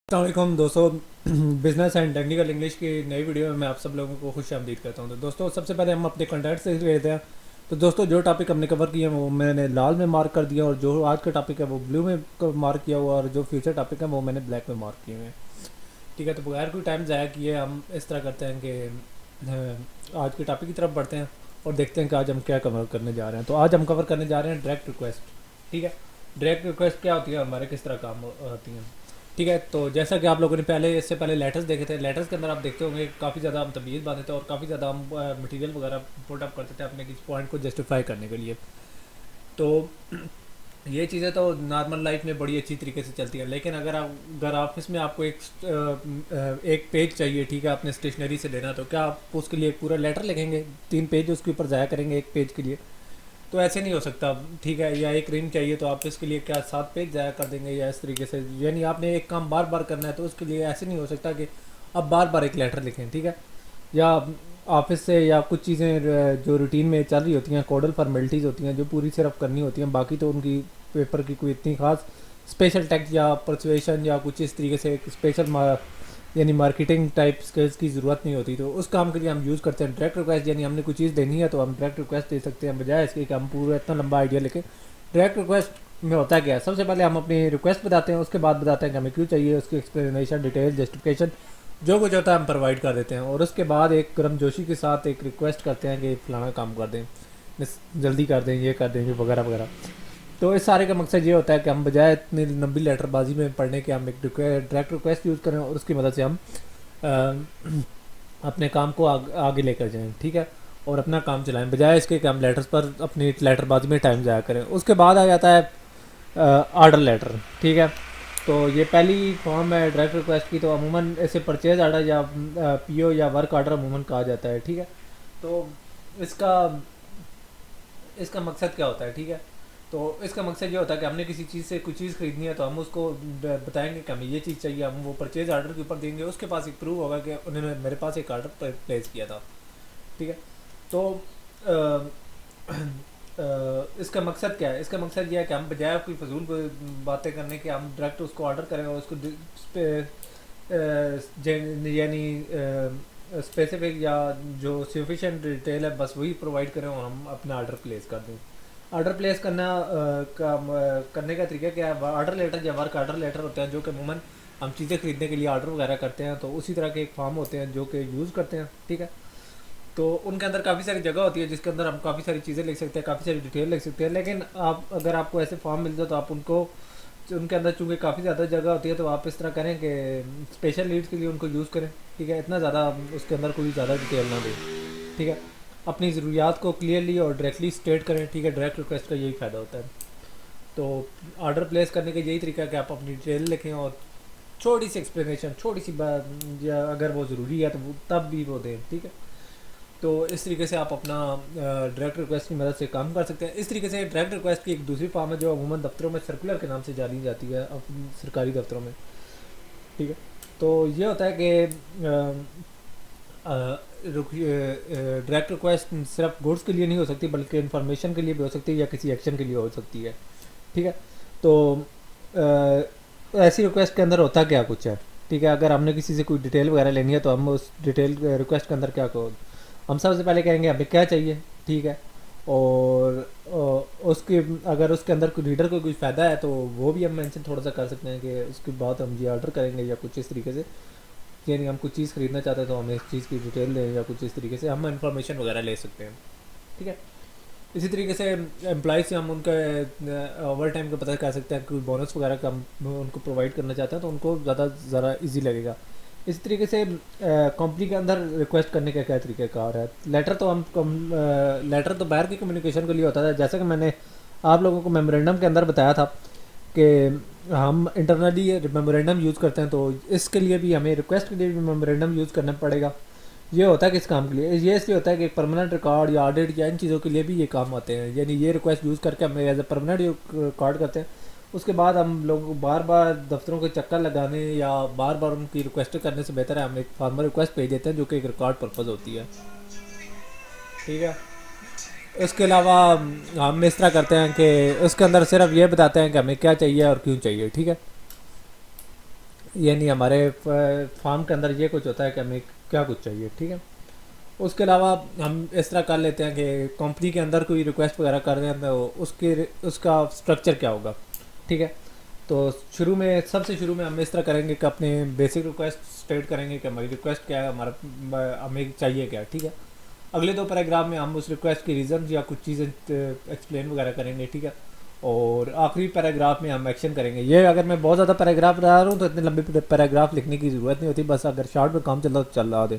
السلام علیکم دوستوں، بزنس اینڈ ٹیکنیکل انگلش کی نئی ویڈیو میں آپ سب لوگوں کو خوش آمدید کرتا ہوں۔ تو دوستوں، سب سے پہلے ہم اپنے کنٹینٹ سے لیتے ہیں۔ تو دوستوں، جو ٹاپک ہم نے کور کیا ہے وہ میں نے لال میں مارک کر دیا، اور جو آج کا ٹاپک ہے وہ بلو میں مارک کیا ہوا، اور جو فیوچر ٹاپک ہے وہ میں نے بلیک میں مارک کیے ہوئے ہیں۔ ٹھیک ہے، تو بغیر کوئی ٹائم ضائع کیے ہم اس طرح کرتے ہیں کہ آج کے ٹاپک کی طرف بڑھتے ہیں اور دیکھتے ہیں کہ آج ہم کیا کور کرنے جا رہے ہیں۔ تو آج ہم کور کرنے جا رہے ہیں ڈائریکٹ ریکویسٹ۔ ٹھیک ہے، ڈائریکٹ ریکویسٹ کیا ہوتی ہے، ہمارے کس طرح کام ہوتی ہیں۔ ٹھیک ہے، تو جیسا کہ آپ لوگوں نے اس سے پہلے لیٹرز دیکھے تھے، لیٹرز کے اندر آپ دیکھتے ہوں گے کافی زیادہ ہم تمیز باندھتے تھے اور کافی زیادہ ہم مٹیریل وغیرہ پٹ اپ کرتے تھے اپنے کسی پوائنٹ کو جسٹیفائی کرنے کے لیے۔ تو یہ چیزیں تو نارمل لائف میں بڑی اچھی طریقے سے چلتی ہیں، لیکن اگر آفس میں آپ کو ایک پیج چاہیے، ٹھیک ہے، اپنے اسٹیشنری سے لینا، تو کیا آپ اس کے لیے ایک پورا لیٹر لکھیں گے، 3 پیج اس کے اوپر ضائع کریں گے ایک پیج کے لیے؟ تو ایسے نہیں ہو سکتا، ٹھیک ہے۔ یا ایک رنگ چاہیے تو آپ اس کے لیے کیا 7 پیج ضائع کر دیں گے، یا اس طریقے سے، یعنی آپ نے ایک کام بار بار کرنا ہے تو اس کے لیے ایسے نہیں ہو سکتا کہ اب بار بار ایک لیٹر لکھیں، ٹھیک ہے۔ یا آفس سے یا کچھ چیزیں جو روٹین میں چل رہی ہوتی ہیں، کوڈل فارمیلٹیز ہوتی ہیں جو پوری صرف کرنی ہوتی ہیں، باقی تو ان کی پیپر کی کوئی اتنی خاص اسپیشل ٹیکسٹ یا پرسویشن یا کچھ اس طریقے سے ایک اسپیشل یعنی مارکیٹنگ ٹائپ اسکلس کی ضرورت نہیں ہوتی۔ تو اس کام کے لیے ہم یوز کرتے ہیں ڈائریکٹ ریکویسٹ، یعنی ہم نے کوئی چیز دینی ہے تو ہم ڈائریکٹ ریکویسٹ دے سکتے ہیں، بجائے اس کے کہ ہم پورا اتنا لمبا آئیڈیا لکھیں۔ ڈائریکٹ ریکویسٹ میں ہوتا کیا ہے، سب سے پہلے ہم اپنی ریکویسٹ بتاتے ہیں، اس کے بعد بتاتے ہیں کہ ہمیں کیوں چاہیے، اس کی ایکسپلینیشن، ڈیٹیل، جسٹیفیکیشن، جو کچھ ہوتا ہے ہم پرووائڈ کر دیتے ہیں، اور اس کے بعد ایک گرم جوشی کے ساتھ ایک ریکویسٹ کرتے ہیں کہ فلانا کام کر دیں، جلدی کر دیں، یہ کر دیں، یہ وغیرہ وغیرہ۔ تو اس سارے کا مقصد یہ ہوتا ہے کہ ہم بجائے اتنی لمبی لیٹر بازی میں پڑھنے کے ہم ایک ڈائریکٹ ریکویسٹ یوز کریں، اور اس کی مدد سے ہم اپنے کام کو آگے لے کر جائیں، ٹھیک ہے، اور اپنا کام چلائیں، بجائے اس کے کہ ہم لیٹرز پر اپنی لیٹر بازی میں ٹائم ضائع کریں۔ اس کے بعد آ جاتا ہے آرڈر لیٹر، ٹھیک ہے۔ تو یہ پہلی فارم ہے ڈائریکٹ ریکویسٹ کی، تو عموماً اسے پرچیز آرڈر یا پی او یا ورک آرڈر عموماً کہا جاتا ہے، ٹھیک ہے۔ تو اس کا مقصد کیا ہوتا ہے، ٹھیک ہے۔ تو اس کا مقصد یہ ہوتا ہے کہ ہم نے کسی چیز سے کوئی چیز خریدنی ہے تو ہم اس کو بتائیں گے کہ ہمیں یہ چیز چاہیے، ہم وہ پرچیز آرڈر کے اوپر دیں گے، اس کے پاس ایک پروف ہوگا کہ انہوں نے میرے پاس ایک آرڈر پلیس کیا تھا، ٹھیک ہے۔ تو اس کا مقصد کیا ہے، اس کا مقصد یہ ہے کہ ہم بجائے کوئی فضول باتیں کرنے کے ہم ڈائریکٹ اس کو آرڈر کریں، اور اس کو یعنی اسپیسیفک یا جو سفیشینٹ ڈیٹیل ہے بس وہی پرووائڈ کریں، اور ہم اپنا آرڈر پلیس کر دیں۔ آرڈر پلیس کرنے کا طریقہ کیا ہے، آرڈر لیٹر یا ورک آرڈر لیٹر ہوتے ہیں جو کہ عموماً ہم چیزیں خریدنے کے لیے آرڈر وغیرہ کرتے ہیں، تو اسی طرح کے ایک فارم ہوتے ہیں جو کہ یوز کرتے ہیں، ٹھیک ہے۔ تو ان کے اندر کافی ساری جگہ ہوتی ہے جس کے اندر ہم کافی ساری چیزیں لکھ سکتے ہیں، کافی ساری ڈیٹیل لکھ سکتے ہیں، لیکن اگر آپ کو ایسے فارم ملتے ہیں تو آپ ان کے اندر چونکہ کافی زیادہ جگہ ہوتی ہے تو آپ اس طرح کریں کہ اسپیشل نیڈس کے لیے ان کو یوز کریں، ٹھیک ہے، اتنا زیادہ اس کے اندر کوئی زیادہ ڈیٹیل نہ دیں، ٹھیک ہے۔ اپنی ضروریات کو کلیئرلی اور ڈائریکٹلی اسٹیٹ کریں، ٹھیک ہے، ڈائریکٹ ریکویسٹ کا یہی فائدہ ہوتا ہے۔ تو آرڈر پلیس کرنے کا یہی طریقہ ہے کہ آپ اپنی ڈیٹیل لکھیں اور چھوٹی سی ایکسپلینیشن، چھوٹی سی بات، یا اگر وہ ضروری ہے تو تب بھی وہ دیں، ٹھیک ہے۔ تو اس طریقے سے آپ اپنا ڈائریکٹ ریکویسٹ کی مدد سے کام کر سکتے ہیں۔ اس طریقے سے ڈائریکٹ ریکویسٹ کی ایک دوسری فارم ہے جو عموماً دفتروں میں سرکولر کے نام سے جانی جاتی ہے، سرکاری دفتروں میں، ٹھیک ہے۔ تو یہ ہوتا ہے کہ ڈائریکٹ ریکویسٹ صرف گوڈس کے لیے نہیں ہو سکتی بلکہ انفارمیشن کے لیے بھی ہو سکتی ہے یا کسی ایکشن کے لیے ہو سکتی ہے، ٹھیک ہے۔ تو ایسی ریکویسٹ کے اندر ہوتا کیا کچھ ہے، ٹھیک ہے۔ اگر ہم نے کسی سے کوئی ڈیٹیل وغیرہ لینی ہے تو ہم اس ڈیٹیل ریکویسٹ کے اندر کیا ہم سب سے پہلے کہیں گے ہمیں کیا چاہیے، ٹھیک ہے، اور اگر اس کے اندر کوئی ریڈر کو کوئی فائدہ ہے تو وہ بھی ہم مینشن تھوڑا سا کر سکتے ہیں کہ اس کے بعد ہم یہ آرڈر کریں گے یا کچھ اس طریقے سے، یعنی ہم کچھ چیز خریدنا چاہتے ہیں تو ہمیں اس چیز کی ڈیٹیل دیں یا کچھ اس طریقے سے ہم انفارمیشن وغیرہ لے سکتے ہیں، ٹھیک ہے۔ اسی طریقے سے امپلائز سے ہم ان کے اوور ٹائم کا پتہ کر سکتے ہیں، کوئی بونس وغیرہ کا ہم ان کو پرووائڈ کرنا چاہتے ہیں تو ان کو ذرا ایزی لگے گا۔ اسی طریقے سے کمپنی کے اندر ریکویسٹ کرنے کا کیا طریقہ کار ہے، لیٹر تو باہر کی کمیونیکیشن کے لیے ہوتا ہے، جیسا کہ میں نے آپ لوگوں کو میمورینڈم کے اندر بتایا تھا کہ ہم انٹرنلی میمورینڈم یوز کرتے ہیں، تو اس کے لیے بھی ہمیں ریکویسٹ کے لیے بھی میمورینڈم یوز کرنا پڑے گا۔ یہ ہوتا ہے کس کام کے لیے، یہ اس لیے ہوتا ہے کہ پرماننٹ ریکارڈ یا آڈٹ یا ان چیزوں کے لیے بھی یہ کام آتے ہیں، یعنی یہ ریکویسٹ یوز کر کے ہم ایز اے پرماننٹ ریکارڈ کرتے ہیں، اس کے بعد ہم لوگوں کو بار بار دفتروں کے چکر لگانے یا بار بار ان کی ریکویسٹ کرنے سے بہتر ہے ہم ایک فارمر ریکویسٹ بھیج دیتے ہیں جو کہ ایک ریکارڈ پرپز ہوتی ہے، ٹھیک ہے۔ اس کے علاوہ ہم اس طرح کرتے ہیں کہ اس کے اندر صرف یہ بتاتے ہیں کہ ہمیں کیا چاہیے اور کیوں چاہیے، ٹھیک ہے۔ یعنی ہمارے فارم کے اندر یہ کچھ ہوتا ہے کہ ہمیں کیا کچھ چاہیے. ٹھیک ہے. اس کے علاوہ ہم اس طرح کر لیتے ہیں کہ کمپنی کے اندر کوئی ریکویسٹ وغیرہ کر رہے ہیں تو اس کا اسٹرکچر کیا ہوگا. ٹھیک ہے. تو سب سے شروع میں ہم اس طرح کریں گے کہ اپنے بیسک ریکویسٹ اسٹیٹ کریں گے کہ ہماری ریکویسٹ کیا ہے, ہمیں چاہیے کیا. ٹھیک ہے. اگلے 2 پیراگراف میں ہم اس ریکویسٹ کی ریزنز یا کچھ چیزیں ایکسپلین وغیرہ کریں گے. ٹھیک ہے. اور آخری پیراگراف میں ہم ایکشن کریں گے. یہ اگر میں بہت زیادہ پیراگراف لا رہا ہوں تو اتنے لمبے پیراگراف لکھنے کی ضرورت نہیں ہوتی, بس اگر شارٹ میں کام چل رہا تو چل رہا دے.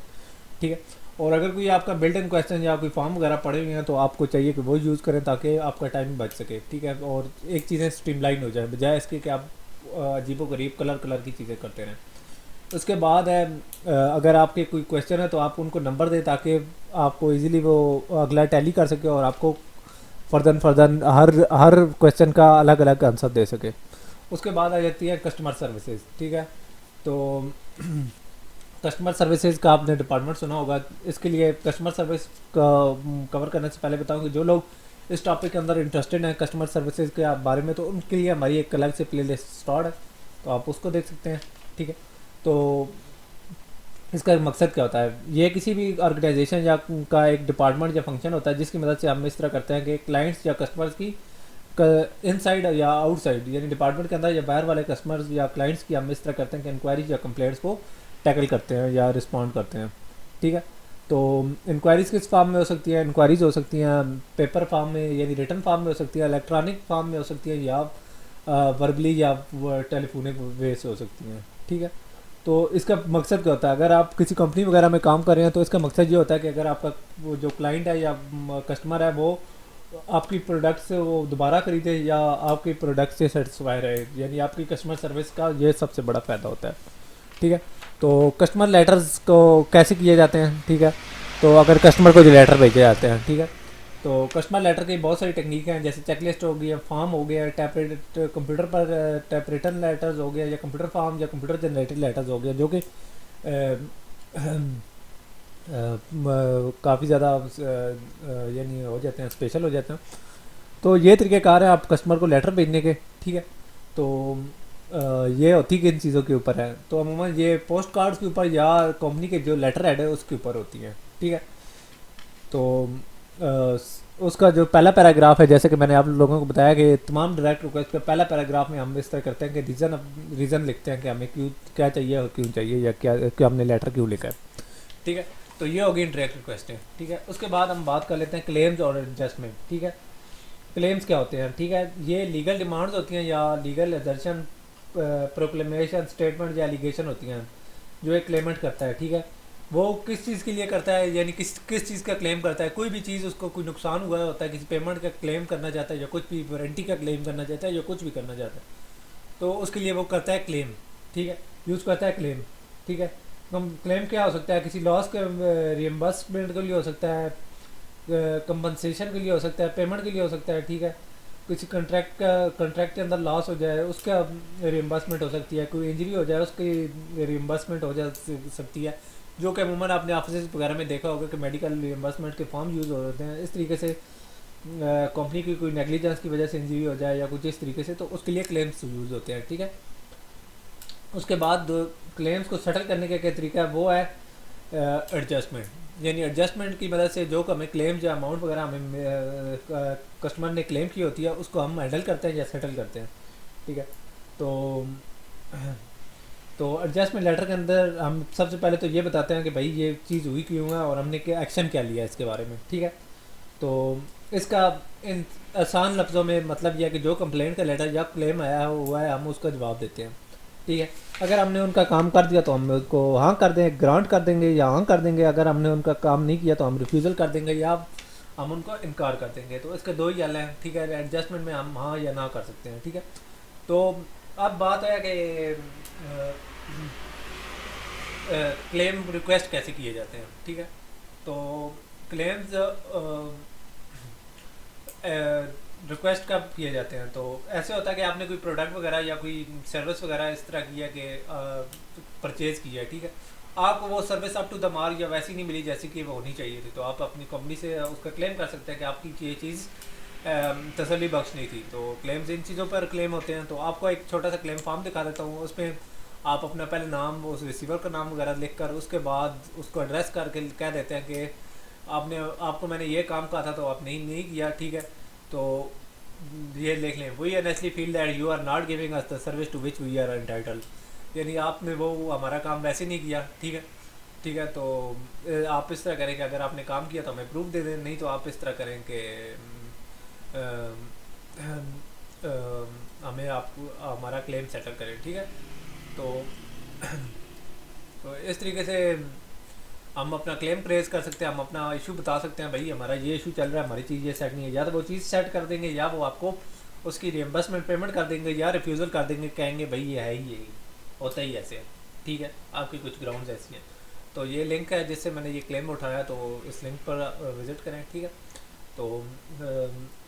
ٹھیک ہے. اور اگر کوئی آپ کا بلٹ ان کویسچن یا کوئی فارم وغیرہ پڑے ہوئے ہیں تو آپ کو چاہیے کہ وہ یوز کریں تاکہ آپ کا ٹائم بچ سکے. ٹھیک ہے. اور ایک چیزیں اسٹریم لائن ہو جائے بجائے اس کے کہ آپ عجیب و غریب کلر کی چیزیں کرتے رہیں. اس کے بعد ہے اگر آپ کے کوئی کویسچن ہے تو آپ ان کو نمبر دیں تاکہ آپ کو ایزیلی وہ اگلا ٹیلی کر سکے اور آپ کو فردن ہر کویسچن کا الگ الگ آنسر دے سکے. اس کے بعد آ جاتی ہے کسٹمر سروسز. ٹھیک ہے. تو کسٹمر سروسز کا آپ نے ڈپارٹمنٹ سنا ہوگا. اس کے لیے کسٹمر سروس کا کور کرنے سے پہلے بتاؤں کہ جو لوگ اس ٹاپک کے اندر انٹرسٹڈ ہیں کسٹمر سروسز کے بارے میں تو ان کے لیے ہماری ایک الگ سے پلے لسٹ اسٹارٹ ہے, تو آپ اس کو دیکھ سکتے ہیں. ٹھیک ہے. تو اس کا مقصد کیا ہوتا ہے, یہ کسی بھی آرگنائزیشن یا کا ایک ڈپارٹمنٹ یا فنکشن ہوتا ہے جس کی مدد سے ہم اس طرح کرتے ہیں کہ کلائنٹس یا کسٹمرز کی ان سائڈ یا آؤٹ سائڈ یعنی ڈپارٹمنٹ کے اندر یا باہر والے کسٹمرز یا کلائنٹس کی ہم اس طرح کرتے ہیں کہ انکوائریز یا کمپلینٹس کو ٹیکل کرتے ہیں یا رسپونڈ کرتے ہیں. ٹھیک ہے. تو انکوائریز کس فارم میں ہو سکتی ہیں؟ انکوائریز ہو سکتی ہیں پیپر فارم میں یعنی ریٹن فارم میں ہو سکتی ہیں, الیکٹرانک فارم میں ہو سکتی ہیں, یا وربلی یا ٹیلی فونک وے سے ہو سکتی ہیں. ٹھیک ہے. تو اس کا مقصد کیا ہوتا ہے, اگر آپ کسی کمپنی وغیرہ میں کام کر رہے ہیں تو اس کا مقصد یہ ہوتا ہے کہ اگر آپ کا وہ جو کلائنٹ ہے یا کسٹمر ہے وہ آپ کی پروڈکٹ سے وہ دوبارہ خریدے یا آپ کی پروڈکٹ سے سیٹسفائی رہے, یعنی آپ کی کسٹمر سروس کا یہ سب سے بڑا فائدہ ہوتا ہے. ٹھیک ہے. تو کسٹمر لیٹرز کو کیسے کیے جاتے ہیں؟ ٹھیک ہے. تو اگر کسٹمر کو جو لیٹر بھیجے جاتے ہیں, ٹھیک ہے, تو کسٹمر لیٹر کی بہت ساری ٹیکنیک ہیں, جیسے چیک لسٹ ہو گئی, فارم ہو گیا, کمپیوٹر پر ٹیپ ریٹن لیٹرز ہو گیا, یا کمپیوٹر فارم یا کمپیوٹر جنریٹڈ لیٹرز ہو گیا, جو کہ کافی زیادہ یعنی ہو جاتے ہیں, اسپیشل ہو جاتے ہیں. تو یہ طریقہ کار ہے آپ کسٹمر کو لیٹر بھیجنے کے. ٹھیک ہے. تو یہ ہوتی کن چیزوں کے اوپر ہے؟ تو عموماً یہ پوسٹ کارڈز کے اوپر یا کمپنی کے جو لیٹر ہیڈ ہے اس کے اوپر ہوتی ہیں. ٹھیک ہے. تو اس کا جو پہلا پیراگراف ہے, جیسے کہ میں نے آپ لوگوں کو بتایا کہ تمام ڈائریکٹ ریکویسٹ کا پہلا پیراگراف میں ہم اس طرح کرتے ہیں کہ ریزن لکھتے ہیں کہ ہمیں کیا چاہیے اور کیوں چاہیے, یا کہ ہم نے لیٹر کیوں لکھا ہے. ٹھیک ہے. تو یہ ہوگی ڈائریکٹ ریکویسٹیں. ٹھیک ہے. اس کے بعد ہم بات کر لیتے ہیں کلیمز اور ایڈجسٹمنٹ. ٹھیک ہے. کلیمز کیا ہوتے ہیں؟ ٹھیک ہے. یہ لیگل ڈیمانڈز ہوتی ہیں یا لیگل ایزرشن, پروکلیمیشن, اسٹیٹمنٹ یا ایلیگیشن ہوتی ہیں جو ایک کلیمنٹ کرتا ہے. ٹھیک ہے. وہ کس چیز کے لیے کرتا ہے, یعنی کس چیز کا کلیم کرتا ہے؟ کوئی بھی چیز, اس کو کوئی نقصان ہوا ہوتا ہے, کسی پیمنٹ کا کلیم کرنا چاہتا ہے, یا کچھ بھی وارنٹی کا کلیم کرنا چاہتا ہے, یا کچھ بھی کرنا چاہتا ہے, تو اس کے لیے وہ کرتا ہے کلیم. ٹھیک ہے. یوز کرتا ہے کلیم. ٹھیک ہے. کلیم کیا ہو سکتا ہے؟ کسی لاس کے ریمبرسمنٹ کے لیے ہو سکتا ہے, کمپنسیشن کے لیے ہو سکتا ہے, پیمنٹ کے لیے ہو سکتا ہے. ٹھیک ہے. کسی کنٹریکٹ کے اندر لاس ہو جائے اس کا ریمبرسمنٹ ہو سکتی ہے, کوئی انجری ہو جائے اس کی ریمبرسمنٹ ہو جا سکتی ہے, جو کہ عموماً آپ نے آفیسز وغیرہ میں دیکھا ہوگا کہ میڈیکل ریمبرسمنٹ کے فارم یوز ہو رہتے ہیں. اس طریقے سے کمپنی کی کوئی نیگلیجنس کی وجہ سے انجری ہو جائے یا کچھ اس طریقے سے, تو اس کے لیے کلیمز یوز ہوتے ہیں. ٹھیک ہے. اس کے بعد کلیمز کو سیٹل کرنے کا کیا طریقہ ہے, وہ ہے ایڈجسٹمنٹ. یعنی ایڈجسٹمنٹ کی مدد سے جو ہمیں کلیم یا اماؤنٹ وغیرہ ہمیں کسٹمر نے کلیم کی ہوتی ہے اس کو ہم ہینڈل کرتے ہیں یا سیٹل کرتے ہیں. ٹھیک ہے. تو ایڈجسٹمنٹ لیٹر کے اندر ہم سب سے پہلے تو یہ بتاتے ہیں کہ بھائی یہ چیز ہوئی کیوں ہے اور ہم نے کیا ایکشن کیا لیا ہے اس کے بارے میں. ٹھیک ہے. تو اس کا ان آسان لفظوں میں مطلب یہ ہے کہ جو کمپلینٹ کا لیٹر یا کلیم آیا ہوا ہے ہم اس کا جواب دیتے ہیں. ٹھیک ہے. اگر ہم نے ان کا کام کر دیا تو ہم اس کو ہاں کر دیں, گرانٹ کر دیں گے یا ہاں کر دیں گے. اگر ہم نے ان کا کام نہیں کیا تو ہم ریفیوزل کر دیں گے یا ہم ان کو انکار کر دیں گے. تو اس کے 2 ہی حل ہیں. ٹھیک ہے. ایڈجسٹمنٹ میں ہم ہاں یا نہ کر سکتے ہیں. ٹھیک ہے. تو اب بات ہے کہ کلیم ریکویسٹ کیسے کیے جاتے ہیں. ٹھیک ہے. تو کلیمز ریکویسٹ کب کیے جاتے ہیں؟ تو ایسے ہوتا ہے کہ آپ نے کوئی پروڈکٹ وغیرہ یا کوئی سروس وغیرہ اس طرح کیا کہ پرچیز کی ہے. ٹھیک ہے. آپ کو وہ service up to the mark یا ویسی نہیں ملی جیسی کہ وہ ہونی چاہیے تھی, تو آپ اپنی کمپنی سے اس کا کلیم کر سکتے ہیں کہ آپ کی یہ چیز تسلی بخش نہیں تھی. تو کلیمز ان چیزوں پر کلیم ہوتے ہیں. تو آپ کو ایک چھوٹا سا کلیم فارم دکھا دیتا ہوں. اس میں آپ اپنا پہلے نام اس ریسیور کا نام وغیرہ لکھ کر اس کے بعد اس کو ایڈریس کر کے کہہ دیتے ہیں کہ آپ کو میں نے یہ کام کہا تھا تو آپ نہیں کیا، ٹھیک ہے، تو یہ لکھ لیں، we honestly feel that you are not giving us the service to which we are entitled, یعنی آپ نے وہ ہمارا کام ویسے نہیں کیا، ٹھیک ہے، ٹھیک ہے، تو آپ اس طرح کریں کہ اگر آپ نے کام کیا تو ہمیں پروف دے دیں، نہیں تو آپ اس طرح کریں کہ ہمیں آپ ہمارا کلیم سیٹل کریں، ٹھیک ہے، تو تو اس طریقے سے ہم اپنا کلیم پریز کر سکتے ہیں، ہم اپنا ایشو بتا سکتے ہیں، بھائی ہمارا یہ ایشو چل رہا ہے، ہماری چیز یہ سیٹ نہیں ہے، یا تو وہ چیز سیٹ کر دیں گے یا وہ آپ کو اس کی ریمبرسمنٹ پیمنٹ کر دیں گے یا ریفیوزل کر دیں گے، کہیں گے بھائی یہ ہے ہی یہی ہوتا ہی ایسے ہے، ٹھیک ہے، آپ کی کچھ گراؤنڈز ایسی ہیں۔ تو یہ لنک ہے جس سے میں نے یہ کلیم اٹھایا، تو اس لنک پر وزٹ کریں، ٹھیک ہے، تو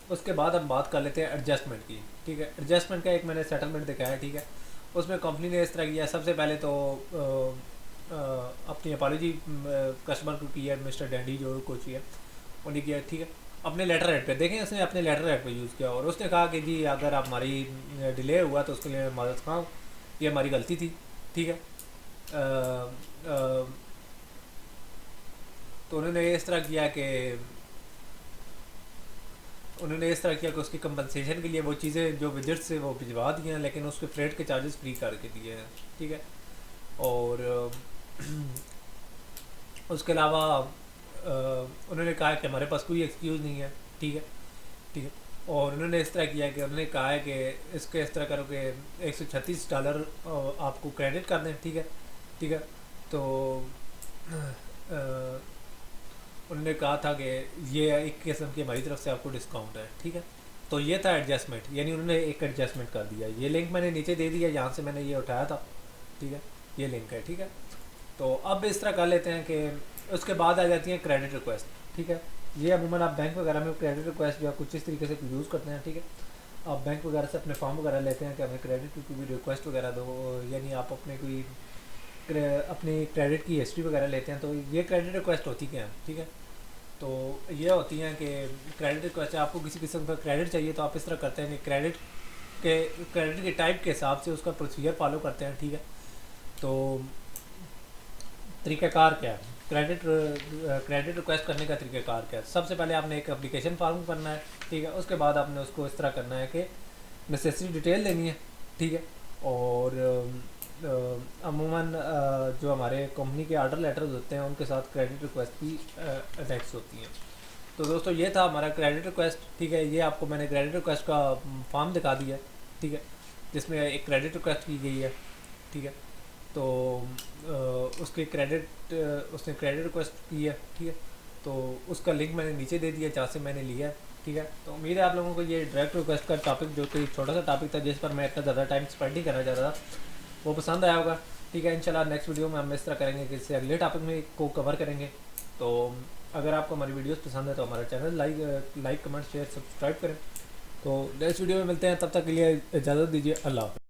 اس کے بعد ہم بات کر لیتے ہیں ایڈجسٹمنٹ کی، ٹھیک ہے، ایڈجسٹمنٹ کا ایک میں نے سیٹلمنٹ دکھایا ہے، ٹھیک ہے، اس میں کمپنی نے اس طرح کیا، سب سے پہلے تو اپنی اپالوجی کسٹمر کو کی ہے، مسٹر ڈینڈی جو کوچی ہے انہیں کیا، ٹھیک ہے، اپنے لیٹر ہیڈ پہ دیکھیں اس نے اپنے لیٹر ہیڈ پہ یوز کیا، اور اس نے کہا کہ جی اگر آپ ہماری ڈیلے ہوا تو اس کے لیے معذرت خواہ، یہ ہماری غلطی تھی، ٹھیک ہے، تو انہوں نے اس طرح کیا کہ اس کی کمپنسیشن کے لیے وہ چیزیں جو وجٹ سے وہ بھجوا دی ہیں، لیکن اس کے فریٹ کے چارجز فری کر کے دیے ہیں، ٹھیک ہے، اور اس کے علاوہ انہوں نے کہا کہ ہمارے پاس کوئی ایکسکیوز نہیں ہے، ٹھیک ہے، ٹھیک ہے، اور انہوں نے اس طرح کیا کہ انہوں نے کہا ہے کہ اس کے اس طرح کرو کہ $136 آپ کو کریڈٹ کر دیں، ٹھیک ہے، ٹھیک ہے، تو انہوں نے کہا تھا کہ یہ ایک قسم کی ہماری طرف سے آپ کو ڈسکاؤنٹ ہے، ٹھیک ہے، تو یہ تھا ایڈجسٹمنٹ، یعنی انہوں نے ایک ایڈجسٹمنٹ کر دیا، یہ لنک میں نے نیچے دے دیا جہاں سے میں نے یہ اٹھایا تھا، ٹھیک ہے، یہ لنک ہے، ٹھیک ہے، تو اب اس طرح کر لیتے ہیں کہ اس کے بعد آ جاتی ہیں کریڈٹ ریکویسٹ، ٹھیک ہے، یہ عموماً آپ بینک وغیرہ میں کریڈٹ ریکویسٹ جو ہے کچھ اس طریقے سے یوز کرتے ہیں، ٹھیک ہے، آپ بینک وغیرہ سے اپنے فارم وغیرہ لیتے ہیں کہ ہمیں کریڈٹ کی کوئی ریکویسٹ وغیرہ دو، یعنی آپ اپنی کریڈٹ کی ہسٹری وغیرہ لیتے ہیں، تو یہ کریڈٹ ریکویسٹ ہوتی کیا ہے، ٹھیک ہے، تو یہ ہوتی ہیں کہ کریڈٹ ریکویسٹ آپ کو کسی قسم کا کریڈٹ چاہیے تو آپ اس طرح کرتے ہیں کہ کریڈٹ کے ٹائپ کے حساب سے اس کا پروسیجر فالو کرتے ہیں، ٹھیک ہے، تو طریقہ کار کیا ہے کریڈٹ ریکویسٹ کرنے کا طریقہ کار کیا ہے؟ سب سے پہلے آپ نے ایک اپلیکیشن فارم کرنا ہے، ٹھیک ہے، اس کے بعد آپ نے اس کو اس طرح کرنا ہے کہ نیسیسری ڈیٹیل لینی ہے، ٹھیک ہے، اور عموماً جو ہمارے کمپنی کے آرڈر لیٹرز ہوتے ہیں ان کے ساتھ کریڈٹ ریکویسٹ کی اٹیکس ہوتی ہیں۔ تو دوستو یہ تھا ہمارا کریڈٹ ریکویسٹ، ٹھیک ہے، یہ آپ کو میں نے کریڈٹ ریکویسٹ کا فارم دکھا دیا ہے، ٹھیک ہے، جس میں ایک کریڈٹ ریکویسٹ کی گئی ہے، ٹھیک ہے، تو اس نے کریڈٹ ریکویسٹ کی ہے، ٹھیک ہے، تو اس کا لنک میں نے نیچے دے دیا جہاں سے میں نے لیا ہے، ٹھیک ہے، تو امید ہے آپ لوگوں کو یہ ڈائریکٹ ریکویسٹ کا ٹاپک جو کہ چھوٹا سا ٹاپک تھا جس پر میں اتنا زیادہ ٹائم اسپینڈ نہیں کرنا چاہتا تھا وہ پسند آیا ہوگا، ٹھیک ہے، انشاءاللہ نیکسٹ ویڈیو میں ہم اس طرح کریں گے کہ اس سے اگلے ٹاپک میں کو کور کریں گے۔ تو اگر آپ کو ہماری ویڈیوز پسند ہے تو ہمارا channel like comment share subscribe کریں، تو نیکسٹ ویڈیو میں ملتے ہیں، تب تک کے لیے اجازت دیجیے، اللہ حافظ۔